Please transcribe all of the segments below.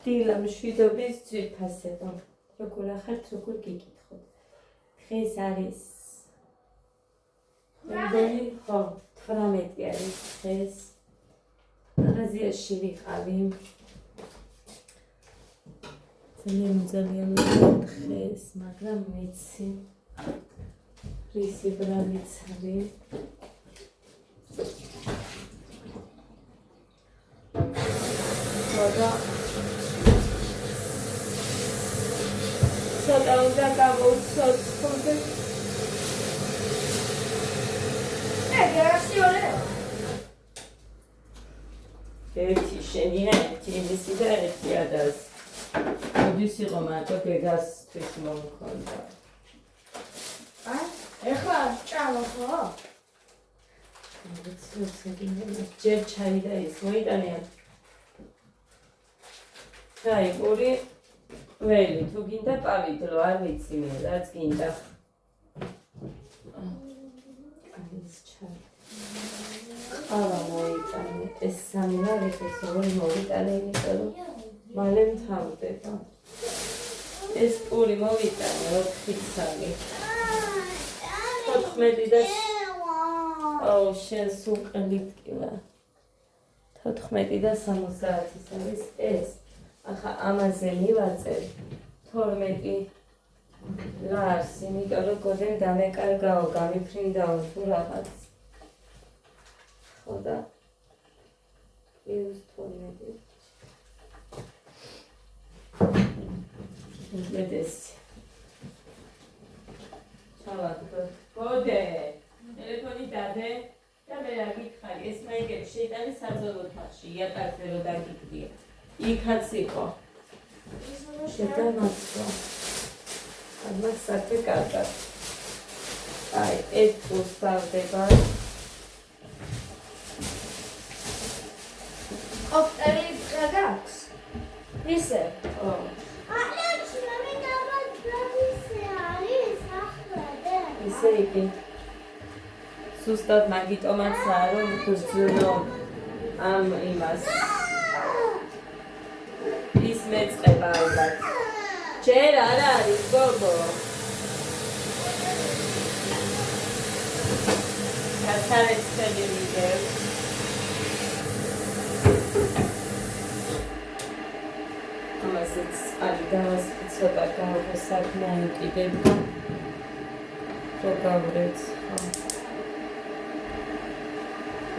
დილა მშვიდობის ძვირფასებო. როგორ ახართ, როგორ გიკითხოთ. დღეს არის მეგონი, ხო, 18 არის დღეს. მაღაზიაში ვიყავი. ძალიან დღეს, მაგრამ მეცი რისი ბრალიც არის. ხოდა ცოტა უნდა გავუცოთ ხოლმე. ერთი შენია, ერთი მისი და ერთი ადას. მოდის იყო მარტო გეგასთვის მომქონდა. ეხლა ჭამო ხო? ჯერ ჩაი და ის მოიტანია. ჩაი პური ველი, თუ გინდა პავიდლო, არ ვიცი მე, რაც გინდა. ის ჩაი. ყავა მოიტანე, ეს სამი არის ეს როგორი მოიტანე, იმიტომ რომ მალე მთავრდება. ეს პური მოვიტანე 4 წელი. 14 და აუ შენ სულ ყლიტკილა. 14 და 60-ის არის ეს. ახლა ამაზე მივაწერ 12 ლარს, იმიტომ რომ გოდენ დამეკარგაო, გამიფრინდაო თუ რაღაც. ხოდა plus 12. ეს ჩავაგდო. გოდე, ტელეფონი დადე და მე რა გითხარი, ეს მაიგები შეიტანე საძოლო თაღში, იატაკზე რო დაგიგდია. იქაც იყო. შედამაცვა. ამას საერთოდ კარგად. აი, ეს უставდება. ოპტერი გაქვს? ისე. ო. ისე იგი. სუსტად მაგიტომაცაა, რომ გრძნო ამ იმას. ის მეწყება ალბათ. ჯერ არ არის გოგო. გასარეთ ხელი მიგებ. ამასაც არის დავას ცოტა გავხო საქმე უკიდება. რო გავვრეც.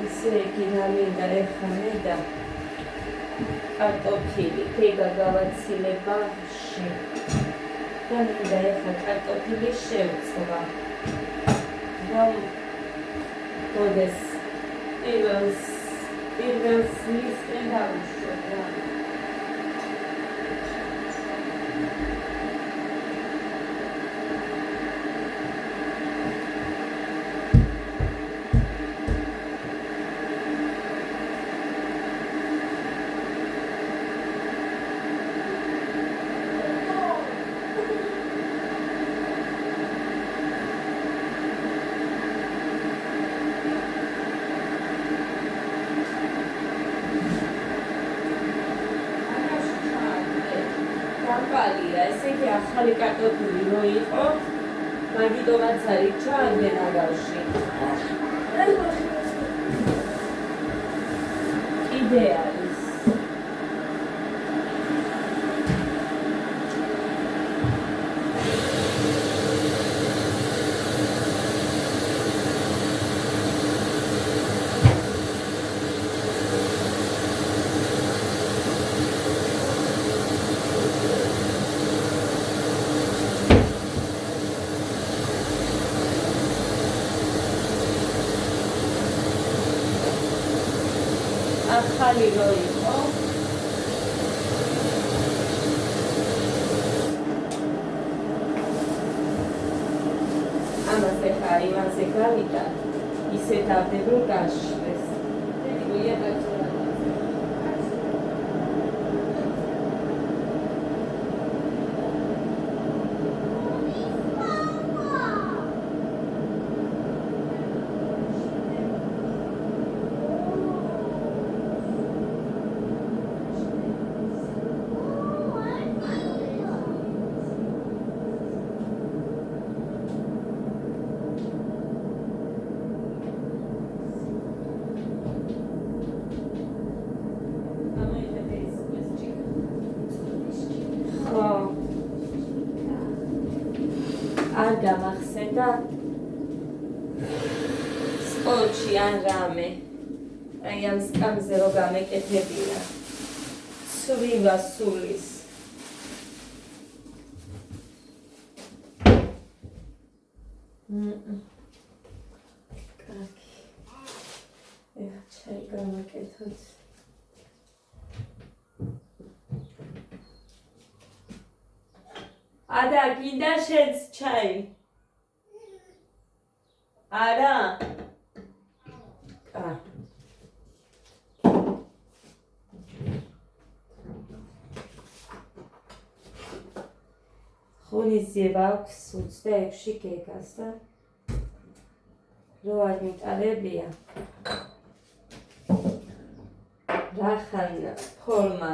ისე იგი რა მინდა ეხლა მე და კარტოფილი, თეიგა გავაცილებაში და მინდა ეხლა კარტოფილი შევწვა. რომ გოდეს პირველს მისკენ დავუშვებ რა. ახალი კარტოფილი რო იყო, მაგიტომაც არის ჩააგდენ აგავში. კიდე არის. ახალი რო იყო. ამას ეხა იმაზე გავიდა, ისეთ ავდებ რომ გაშვეს. გამახსენდა სკოლში ან რამე აი ამ სკამზე რო გამეკეთებინა ცვივა სულის კარგი ეხა ჩაი გამაკეთოთ Ada, გინდა შენც ჩაი? არა? ღონისძიება აქვს 26-ში გეგას და რო არ მიტარებია რახან ფორმა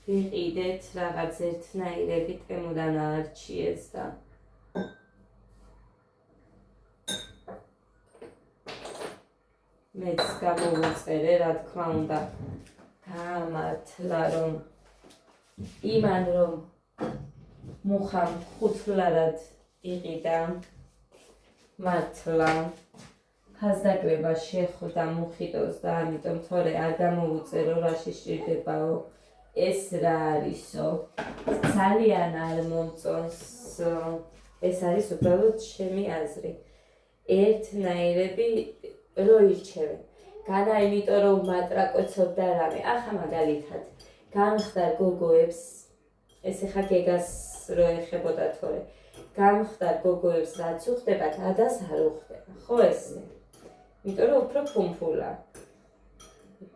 ვიყიდეთ რაღაც ერთნაირებით ემოდან არჩიეს და მეც გამოვუწერე რა თქმა უნდა გამართლა რომ იმან რომ მუხამ ხუთლარად იყიდა მართლა ფასდაკლება შეხვდა მუხიტოს და ამიტომ თორე არ გამოვუწერო რაში სჭირდებაო ეს რა არისო ძალიან არ მომწონს ეს არის უბრალოდ ჩემი აზრი ერთნაირები რო ირჩევენ განა იმიტომ რომ მატრაკოცობდა რამე ახლა მაგალითად გამხდარ გოგოებს ეს ახლა გეგას რო ეხებოდა თორე გამხდარ გოგოებს რაც უხდებათ ადას არ უხდება ხო ესე იმიტომ რომ უფრო ფუმფულა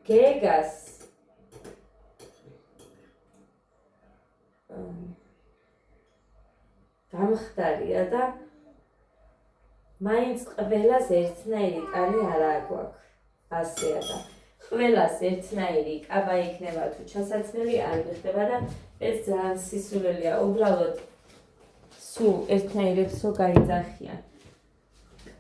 გეგას გამხდარია და მაინც ყველას ერთნაირი ტანი არ აგვაქვს ასეა და ყველას ერთნაირი კაბა იქნება თუ ჩასაცმელი არ გიხდება და ეს ძალიან სისულელია უბრალოდ სულ ერთნაირებს რო გაიძახიან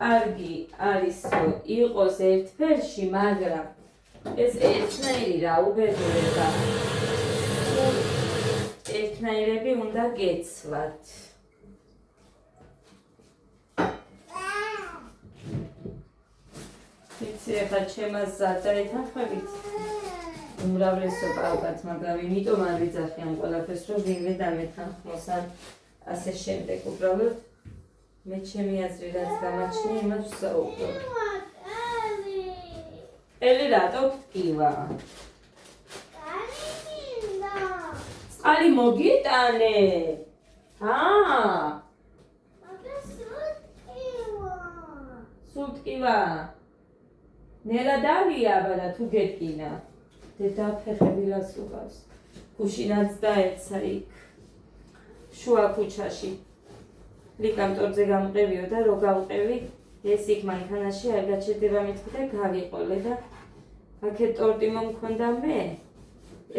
კარგი არისო იყოს ერთ ფერში მაგრამ ეს ერთნაირი რა უბედურება ერთნაირები უნდა გეცვათ იცი ახლა ჩემას ზარდა ეთანხმებით უმრავლესობა ალბათ მაგრამ იმიტომ არ ვიძახიან ყველაფერს რომ ვინმე დამეთანხმოს ან ასე შემდეგ უბრალოდ მე ჩემი აზრი რაც გამაჩნია იმას ვსაუბრობ ელი რატო ვტკივა წყალი მოგიტანე სულ ტკივა ნელა დავია აბა თუ გეტკინა დედა ფეხებილას უყავს გუშინაც დაეცა იქ შუა ქუჩაში ლიკამ ტორზე გამყევიო და რო გავყევი ეს იქ მანქანაში არ გაჩერდება მეთქი და გავიყოლე და აქეთ ტორტი მომქონდა მე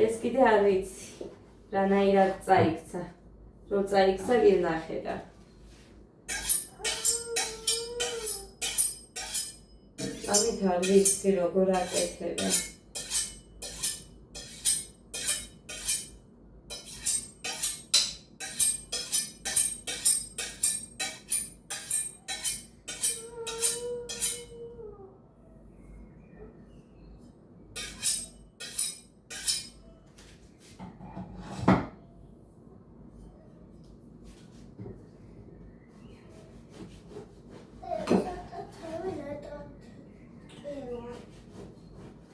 ეს კიდე არ ვიცი რანაირად წაიქცა რო წაიქცა გინახე და ამით არ ვიცი როგორ აკეთებენ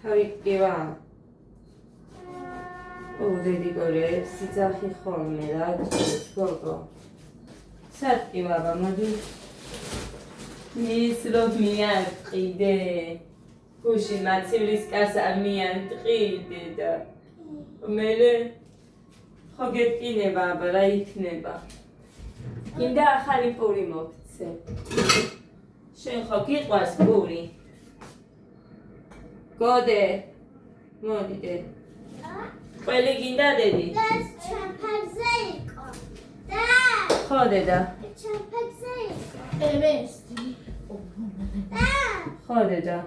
თავიკტივა დედი გორე სიძახი ხოლმე რა გოგო სატკივა მოდი ის რო მიარტყიდე გუში მაცივრის კარს არ მიარტყიდე და მერე ხო გეტკინება აბა რა იქნება კიდე ახალი პური მოგცე შენ ხო გიყვარს პური გოდე მოდიდე ყველი გინდა დედი ეს ჩემფაგზე იყო და ხო დედა ჩემფაგზე იყო ეს და ხო დედა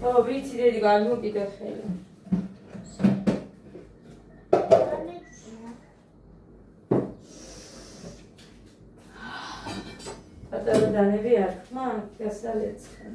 ო ვიცი დედი გამოგიდე ხელი პატარა დანები არ ხმა, გასალეცხად.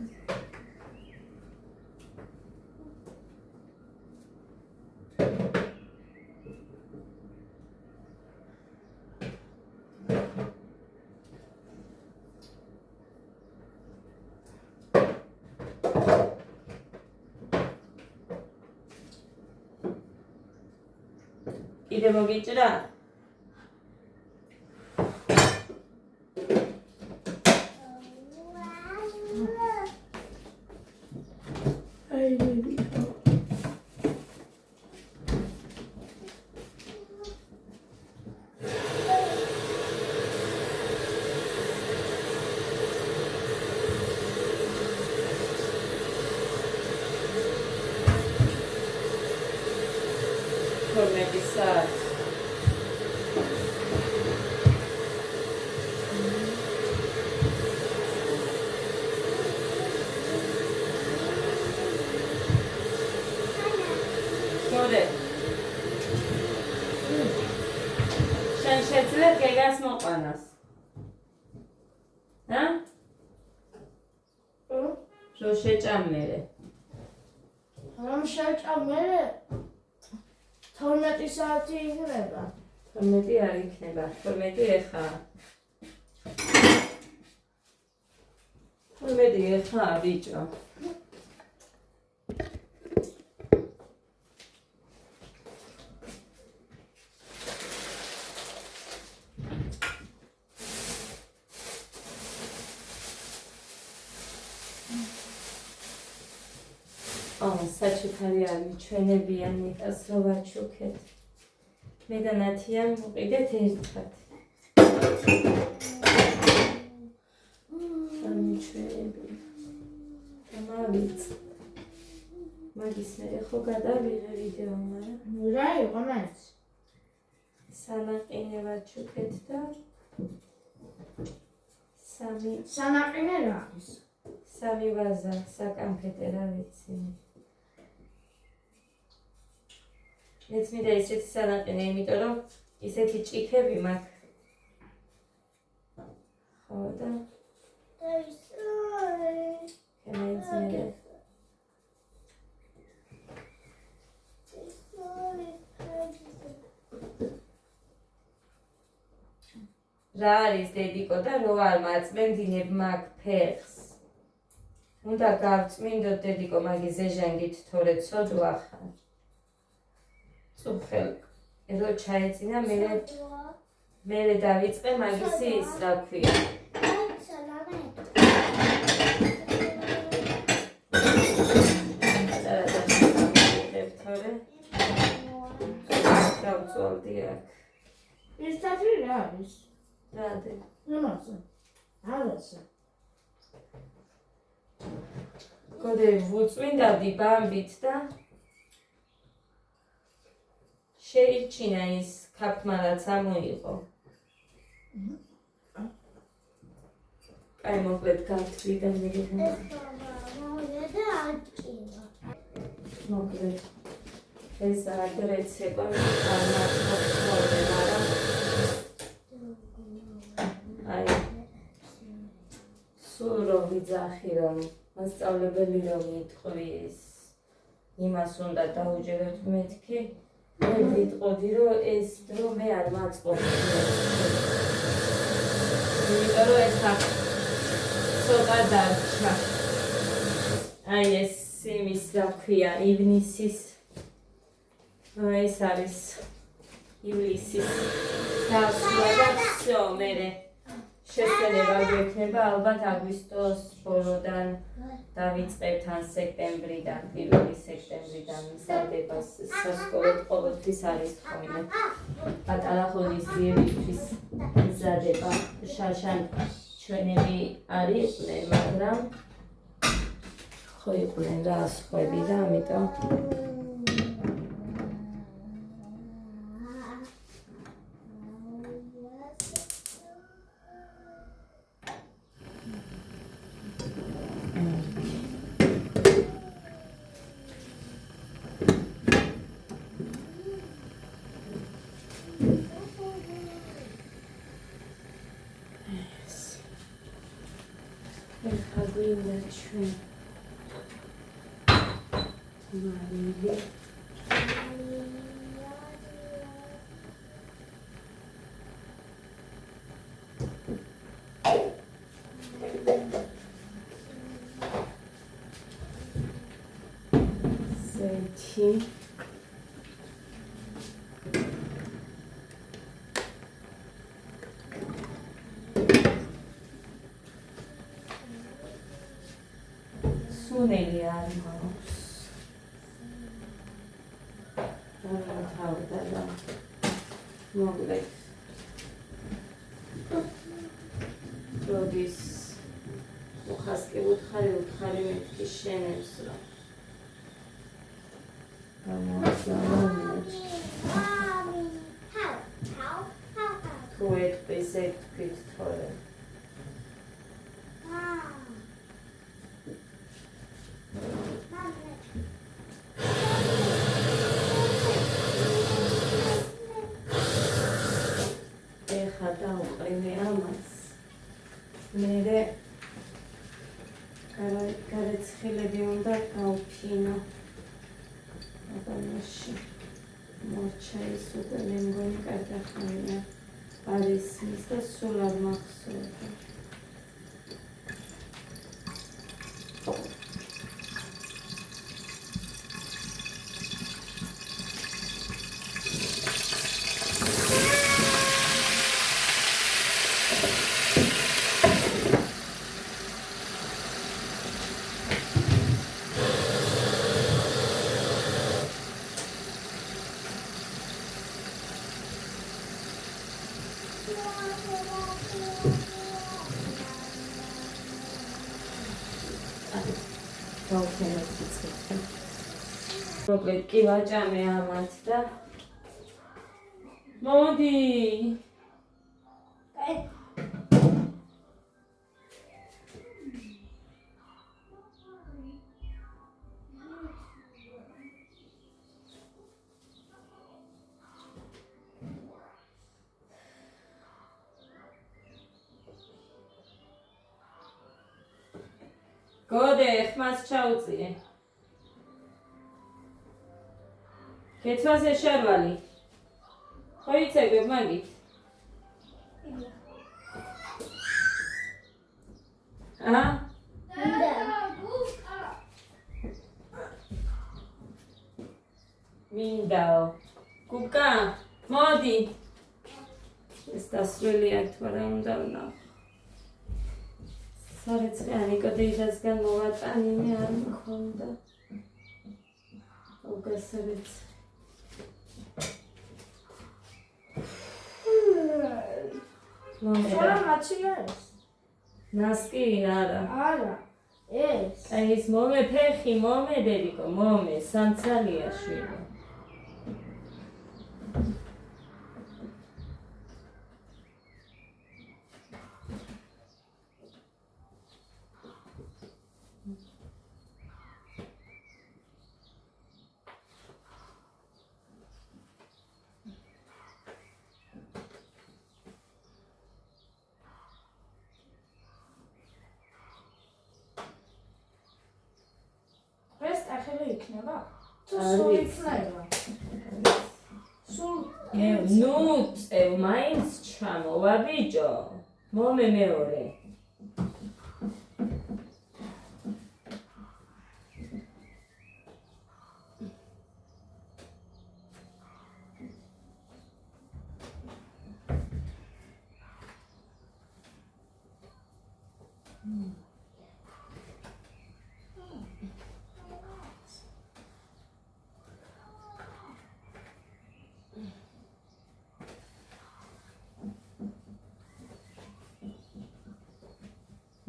კიდე მოგიჭრა? შენ შეძლებ გეგას მოყვანას. რო შეჭამერე. რომ შეჭამერე 12 საათი იქნება. 12 არ იქნება, 12 ეხა. 12 ეხა ბიჭო. საჩუქარი არ მიჩვენებიან ნიკას რო ვაჩუქეთ. მე და ნათიამ ვყიდეთ ერთად. არ მიჩვენებია. გამავიც. მაგის მერე ხო გადავიღე ვიდეო, მაგრამ რა იყო მაინც? სანაყინე ვაჩუქეთ და სანაყინე რა არის? სამი ვაზა, საკამფეტე რა ვიცი. მეც მინდა ისეთი სანაყინე, იმიტომ რომ ისეთი ჭიქები მაქვს. ხო და კემეძმერე. რა არის დედიკო და რო არ მაწმენდინებ მაგ ფეხს. უნდა გავწმინდოთ დედიკო მაგი ზეჟანგით თორე ცოდვა ხარ. წუხელ რო ჩაეწინა მერე დავიწყე მაგისი ის რა ქვია. დავწვალდი აქ. ეს თათრი რა არის? რადე? ნამასა. ალასა. გოდე ვუწმინდავდი ბამბით და შეიჩინა ის ქაფთმარაც ამოიღო. აი მოკლედ გავთვლი და მეგენა. მოკლედ ეს აგრეც ეკვამიტარნაცხოვდე, მაგრამ აი სულ რომ ვიძახი რომ მასწავლებელი რომ იტყვის იმას უნდა დაუჯეროთ მეთქი მე ვიტყოდი რომ ეს დრო მე არ მაწყობდი იმიტომ რომ ეს ცოტა დარჩა აი ეს იმის რა ქვია ივნისის ეს არის ივლისის დასვლა და всё მერე შესვენება გვექნება ალბათ აგვისტოს ბოლოდან დავიწყებთ ან სექტემბრიდან, 1 სექტემბრიდან მზადებას სასკოლოდ ყოველთვის არის ხოლმე. პატარა ღონისძიებისთვის მზადება. შაშან ჩვენები არ იყვნენ, მაგრამ ხო იყვნენ რა ასხვები და ამიტომ ეხლა გვინდა ჩვენ მარილი ზეთი სუნელი არ მაქვს თავდა და მოკლედ როდის უხასკი უთხარი მეთქი შენებს რომ თუ ეტყვის ეთქვით თორე ეხა დავყრინე ამას მერე გარეცხილები უნდა გავფინო აბანოში მორჩა ისო და მე მგონი კარგი ხანია არ ისმის და სულ არ მახსოვდა მოკლედ კი ვაჭამე ამათ და მოდი გოდე ხმას ჩაუწიე კეთვაზე შარვალი ხო იცეგებ მაგით მინდაო გუკა მოდი ეს დასრული აქ თორე უნდა ვნახო სარეცხიანი კოდეიდასგან მოვატანინე არ მქონდა უგასრიც სოლა მაჩია ეს ნასკი არა არა ეს აი ეს მომე ფეხი მომე დედიკო მომე სამცალია შვილი ეს ახლა იქნება თუ არ სულ ვიცი. იქნება სულ ნუ წევ მაინც ჩამოვა ბიჭო მომე მეორე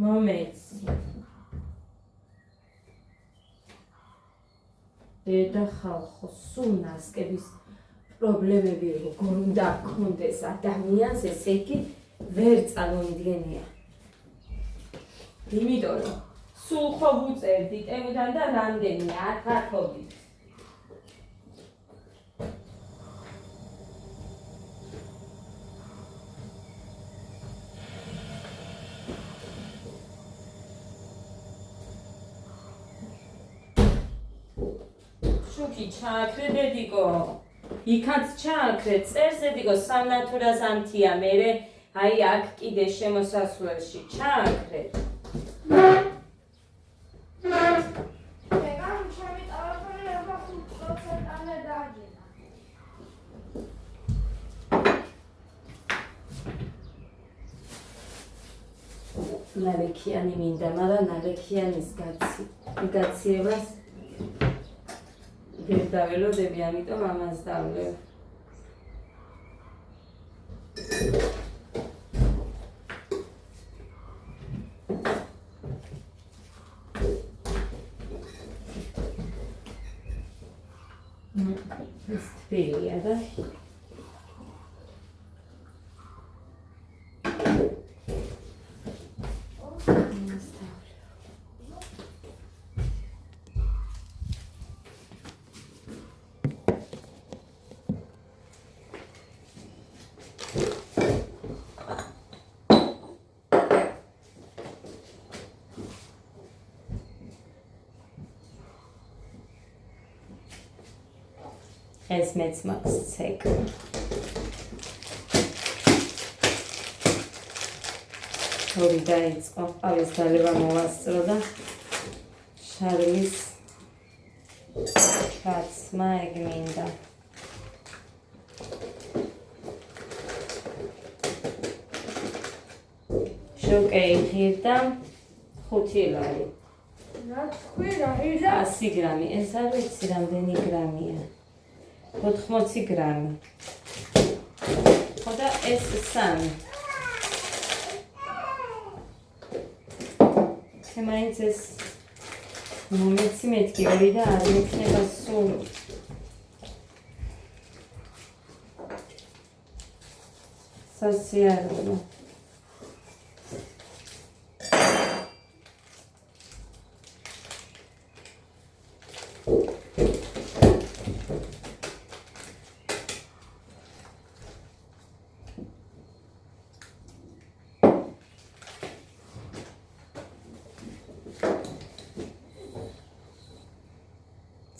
მომეცი დედა ხალხო სულ ნასკების პრობლემები როგორ უნდა გქონდეს ადამიანს ესე იგი ვერ წარმომიდგენია იმიტომ რომ სულ ხო ვუწერდი ტემიდან და რამდენი 10 იქი ჩააქრე დედიკო. იქაც ჩააქრე წერს დედიკო სამნათურას ანთია მერე აი აქ კიდე შემოსასვლელში ჩააქრე. ეგან ჩემი ტელეფონი ახლა 5%-ამდე დააჯერა. ნალექიანი მინდა, მაგრამ ნალექიანის გაციებას ვერ დაველოდები, ამიტომ ამას დავლევ. ეს თბილია და ეს მეც მაქვს ცეკ. ორი დაიწყო, ყავის დალევა მოვასწრო და შარლის ჩაცმა ეგ მინდა. შოკეი ხირდა 5 ლარი. რა თქვი რა იზა? 100 გრამი. ეს არ ვიცი რამდენი გრამია. 80 გრამი. ხოდა ეს 3. მაინც ეს მომეცი მეთქი ორი და არ მექნება სულ. სასიარულო.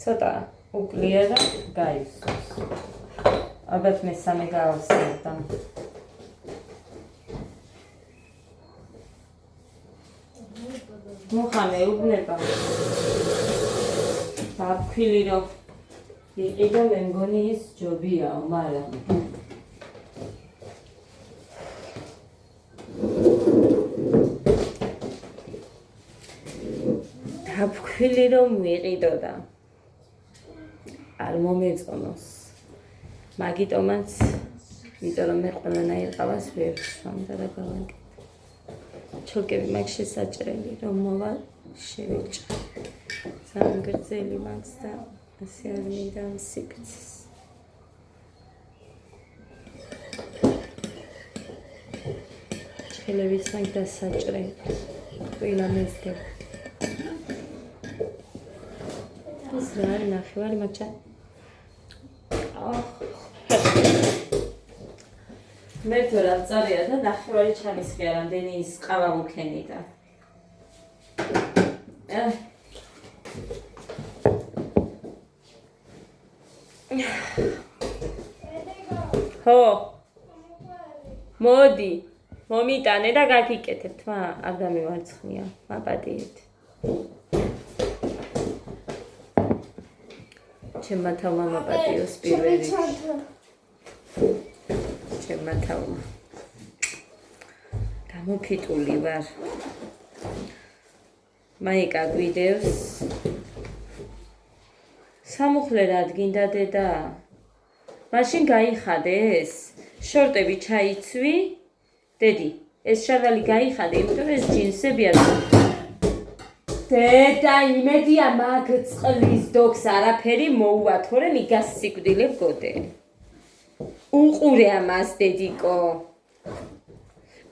ცოტა უკლია და გაისოს. ალბათ მესამე გავავსებდა. მოხამე უბნება. დაფქვილი რომ იყიდო მე მგონი ის ჯობიაო, მაგრამ დაფქვილი რომ ვიყიდო და არ მომეწონოს. მაგიტომაც, იმიტომ რომ მე ყველანაირ ყავას ვერ ვშვამდა და გავაკეთე. ჩოკები მაქვს შესაჭრელი, რომ მოვა შევეჭრა. ძალიან გრძელი მაქვს და ასე არ მინდა სიკცეს. ჩხილებიც მაქვს დასაჭრელი. ყველა მეზგები. ეს რა არის ნახევარი მაჩა? მე თუ რა წარია და ნახევარი ჩამისხია რამდენი ის ყავა მქენი და ხო მოდი მომიტანე და გაგიკეთებ თმა არ დამივარცხნია მაპატიეთ ჩემმა თავმა მაპატიოს პირველი ჩემმა თავმა გამოფიტული ვარ მაიკა გვიდევს სამუხლე რადგინდა დედა მაშინ გაიხადე ეს შორტები ჩაიცვი დედი ეს შარვალი გაიხადე იმიტომ ეს ჯინსებია დედა იმედია მაგ წყლის დოქს არაფერი მოუვა თორემ იგას სიკვდილე გოდე უყურე ამას დედიკო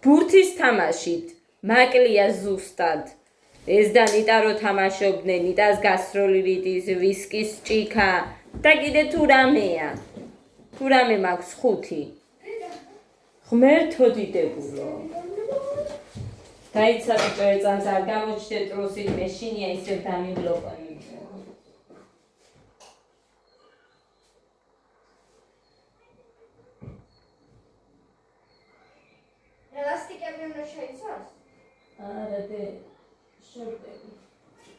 ბურთის თამაშით მაკლია ზუსტად ეს და ნიტა რო თამაშობდნენ ნიტას გასროლი რიდის ვისკის ჭიქა და კიდე თუ რამე მაქვს 5 ღმერთო დიდებულო გაიცადე წერწანს არ გამოჩნდე ტროსით მე შინია ისევ დამიბლოკონი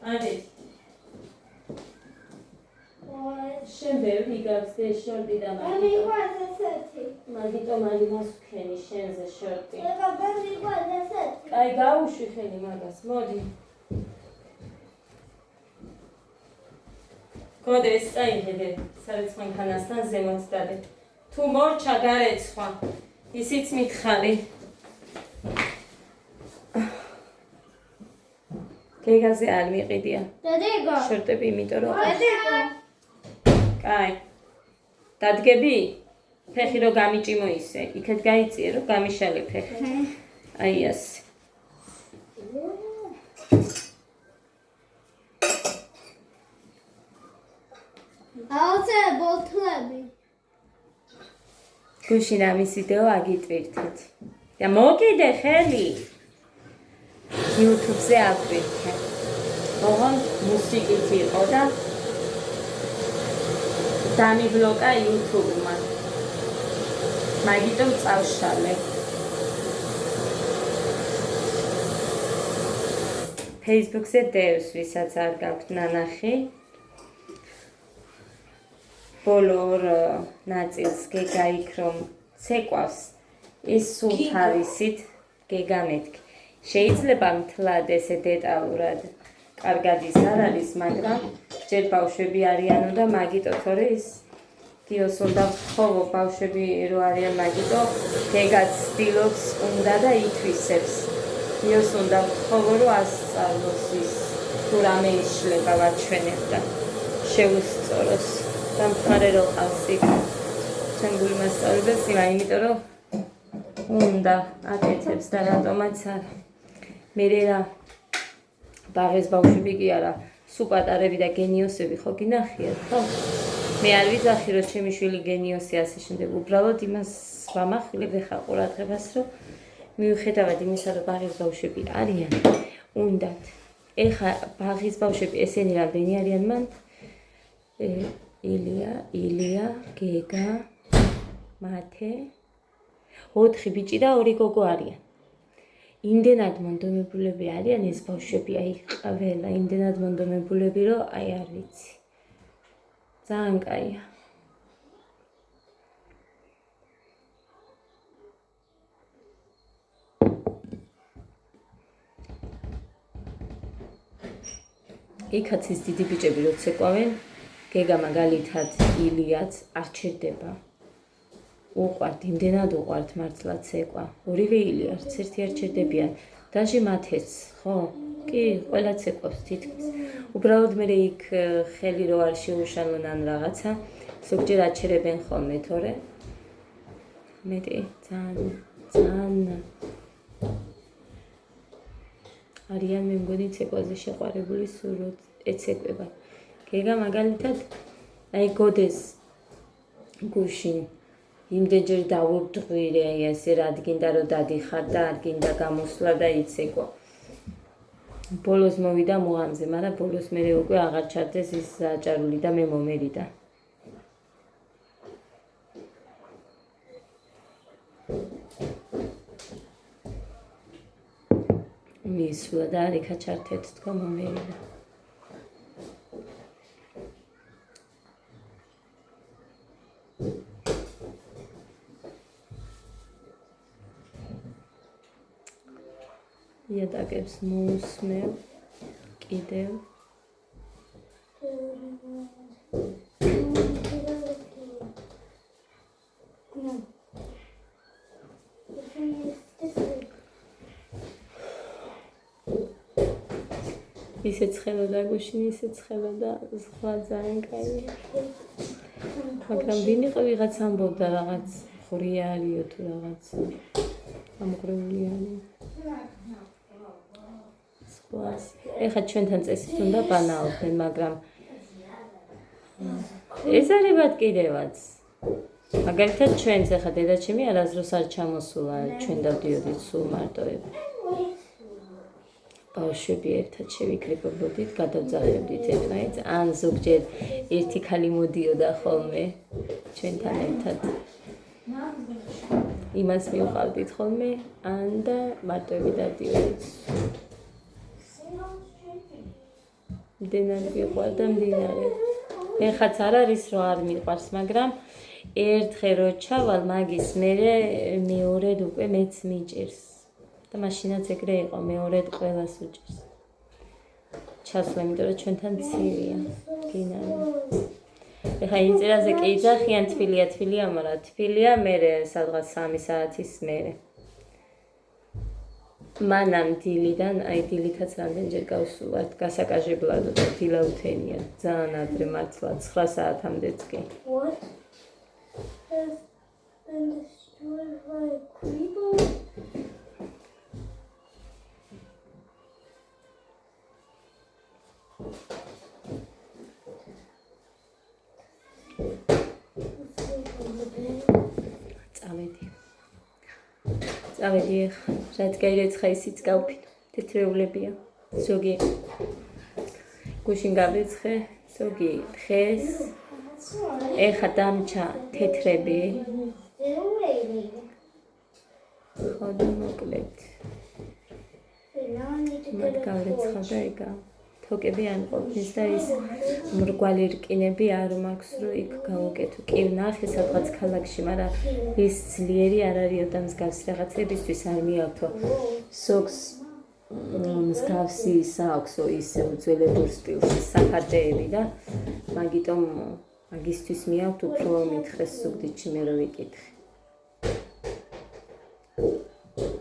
არის შემბევი გაგზდე შორტი და მაგიტომ არის მასქენი შენზე შორტი. აი გაუშვი ხელი მაგას, მოდი. გოდეს წაიხედე, სადაც მანქანასთან ზემოთ დადე. თუ მორჩა გარეცხვა, ისიც მითხარი. გეგაზე არ მიყიდია. დადეგო. შორტები, იმიტომ რომ დადეგო. კაი. დადგები? ფეხი რო გამიჭიმო ისე, იქეთ გაიწიე რომ გამიშალე ფეხი. აი ასე. აუცე ბოთლები. გუშინ ამის ვიდეო აგიტვირთით. და მოკიდე ხელი. YouTube-ზე აგვირთე. ოღონდ მუსიკით იყო და დამიბლოკა YouTube-მა. მაგიტომ წავშალე. Facebook-ზე დევს, ვისაც არ გაქვთ ნანახი. ბოლო ორ ნაწილს გეგა იქ რომ ცეკვავს, ის სულ თავისით გეგა მეთქი. შეიძლება მთლად ესე დეტალურად კარგად ის არ არის, მაგრამ ჯერ ბავშვები არიანო და მაგიტო თორე ის გიოს უნდა ვთხოვო ბავშვები რო არიან მაგიტო გეგაც ცდილობს უნდა და ითვისებს. გიოს უნდა ვთხოვო რომ ასწავლოს ის თუ რამე იშლება ვაჩვენებ და შეუსწოროს. დამხარე რო ყავს იქ ჩემ გული მასწავლებელს იმიტომ რომ უნდა აკეთებს და რატომაც არა. მე რა ბაღის ბავშვები კი არა, სუპატარები და გენიოსები ხო გინახიათ, ხო? მე არ ვიძახი რომ ჩემი შვილი გენიოსი ასე შემდეგ, უბრალოდ იმას ვამახვილებ ხა ყურადღებას რომ მიუხედავად იმისა რომ ბაღის ბავშვები არიან, უნდათ. ეხა ბაღის ბავშვები ესენი რამდენი არიან მან? ილია, გეგა, მათე, 4 ბიჭი და 2 გოგო არიან. იმდენად მონდომებულები არიან ეს ბავშვები, აი ყველა იმდენად მონდომებულები, რომ აი არ ვიცი. ძალიან კაია. იქაც ის დიდი ბიჭები რო ცეკვავენ, გეგა მაგალითად ილიაც არ ჩერდება. უყვართ, იმდენად უყვართ მართლა ცეკვა. ორივე ილი არც ერთი არ ჩერდებიან. დაჟე მათეც, ხო? კი, ყველა ცეკვავს თითქმის. უბრალოდ მე იქ ხელი რო არ შეუშალონ ან რაღაცა, ზოგჯერ აჩერებენ ხოლმე, თორე მეტი ძალიან არიან მე მგონი ცეკვაზე შეყვარებული სულ ეცეკვება. გეგა მაგალითად აი გოდეს გუშინ იმდენჯერ დაუბრდღვირე ესე რადგინდა რომ დადიხარ და არ გინდა გამოსვლა და იცეკვა. ბოლოს მოვიდა მოამზე, მაგრამ ბოლოს მე უკვე აღარ ჩარდეს ის აჭარული და მე მომერიდა. მისვლა და არიქა ჩართეთ თქო მომერიდა. იატაკებს მოусმევ კიდევ ისე ცხელოდა გუშინ, ისე ცხელოდა სხვა ძალიან კაია. მაგრამ ვინ იყო ვიღაც ამბობდა რაღაც ხრიალიო თუ რაღაც ამღრევლიანი. ეხლა ჩვენთან წესით უნდა ბანაობდნენ, მაგრამ ეს არებად კიდევაც. მაგალითად ჩვენც ეხლა დედაჩემი არასდროს არ ჩამოსულა, ჩვენ დავდიოდით სულ მარტოებ. ბავშვები ერთად შევიკრიბებოდით, გადავძახებდით ერთმანეთს, ან ზოგჯერ ერთი ქალი მოდიოდა ხოლმე ჩვენთან ერთად. იმას მივყავდით ხოლმე, ან და მარტოები დავდიოდით. მდინარე მიყვარდა მდინარე. ეხაც არ არის რომ არ მიყვარს, მაგრამ ერთხელ რო ჩავალ მაგის მერე მეორედ უკვე მეც მიჭირს. და მაშინაც ეგრე იყო, მეორედ ყველას უჭირს. ჩასვლა, იმიტომ რომ ჩვენთან ცივია მდინარე. ეხა ინწერაზე კი იძახიან თბილია, მაგრამ თბილია მერე სადღაც 3 საათის მერე. მანამ დილიდან, აი დილითაც რამდენჯერ გავსულართ გასაკაჟებლად და დილაუთენია. ძალიან ადრე მართლა 9 საათამდეც კი. What has been destroyed by a creeper? წავედი ახლა, რაც გაირეცხა ისიც გავფინო. თეთრეულებია. ზოგი გუშინ გავრეცხე, ზოგი დღეს. ეხა დამჩა თეთრები. Still waiting. ხო და მოკლედ. Okay, now I need to მათ get a გავრეცხა torch. და ეგა. თოკები არ ყოფნის და ის მრგვალი რკინები არ მაქვს რომ იქ გავუკეთო. კი ვნახე სადღაც ქალაქში, მაგრამ ის ძლიერი არ არისო და მსგავსი რაღაცებისთვის არ მიაქვთო. სოქს მსგავსი სააქვსო ისე უძველებურ სტილში საფარდეები და მაგიტომ მაგისთვის მიაქვთ უფრო მითხრეს სუგდიდში მე რო ვიკითხე.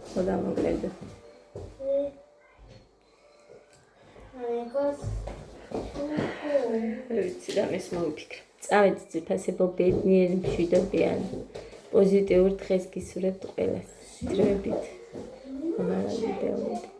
ხო და მოკლედ. ვიცი რამეს მოვიფიქრე. წავედი ძირფასებო ბედნიერი მშვიდობიანი პოზიტიურ დღეს გისურვებთ ყველას. დროებით. ხომალად ვიდეოები.